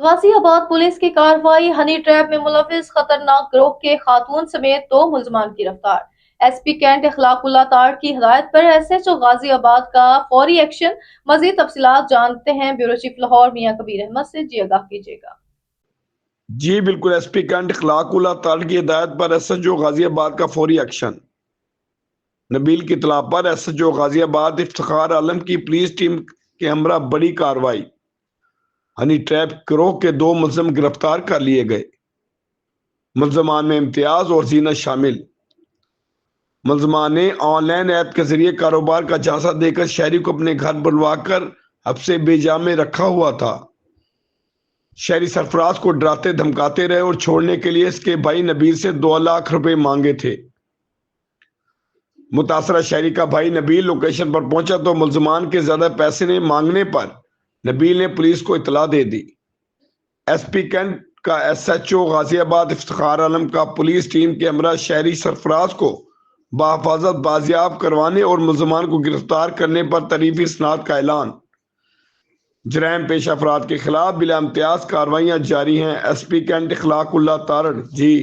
غازی آباد پولیس کی کارروائی، ہنی ٹریپ میں ملوث خطرناک گروہ کے خاتون سمیت 2 ملزمان گرفتار۔ ایس پی کینٹ اخلاق اللہ تاڑ کی ہدایت پر ایس ایچ او غازی آباد کا فوری ایکشن۔ مزید تفصیلات جانتے ہیں بیورو چیف لاہور میاں کبیر احمد سے، جی آگاہ کیجیے گا۔ جی بالکل، ایس پی کینٹ اخلاق اللہ تاڑ کی ہدایت پر ایس ایچ او غازی آباد کا فوری ایکشن۔ نبیل کی اطلاع پر ایس ایچ او غازی آباد افتخار عالم کی پولیس ٹیم کے ہمراہ بڑی کارروائی، ہنی ٹریپ گروہ کے 2 ملزم گرفتار کر لیے گئے۔ ملزمان میں امتیاز اور زینت شامل۔ ملزمان نے آن لائن ایپ کے ذریعے کاروبار کا جائزہ دے کر شہری کو اپنے گھر بلوا کر حبس بے جا میں رکھا ہوا تھا۔ شہری سرفراز کو ڈراتے دھمکاتے رہے اور چھوڑنے کے لیے اس کے بھائی نبیل سے 2 لاکھ روپے مانگے تھے۔ متاثرہ شہری کا بھائی نبیل لوکیشن پر پہنچا تو ملزمان کے زیادہ پیسے مانگنے پر نبیل نے پولیس کو اطلاع دے دی۔ ایس پی کینٹ کا ایس ایچ او غازی آباد افتخار عالم کا پولیس ٹیم کے ہمراہ شہری سرفراز کو بحفاظت بازیاب کروانے اور ملزمان کو گرفتار کرنے پر تعریفی اسناد کا اعلان۔ جرائم پیشہ افراد کے خلاف بلا امتیاز کارروائیاں جاری ہیں۔ ایس پی کینٹ اخلاق اللہ تاڑ۔ جی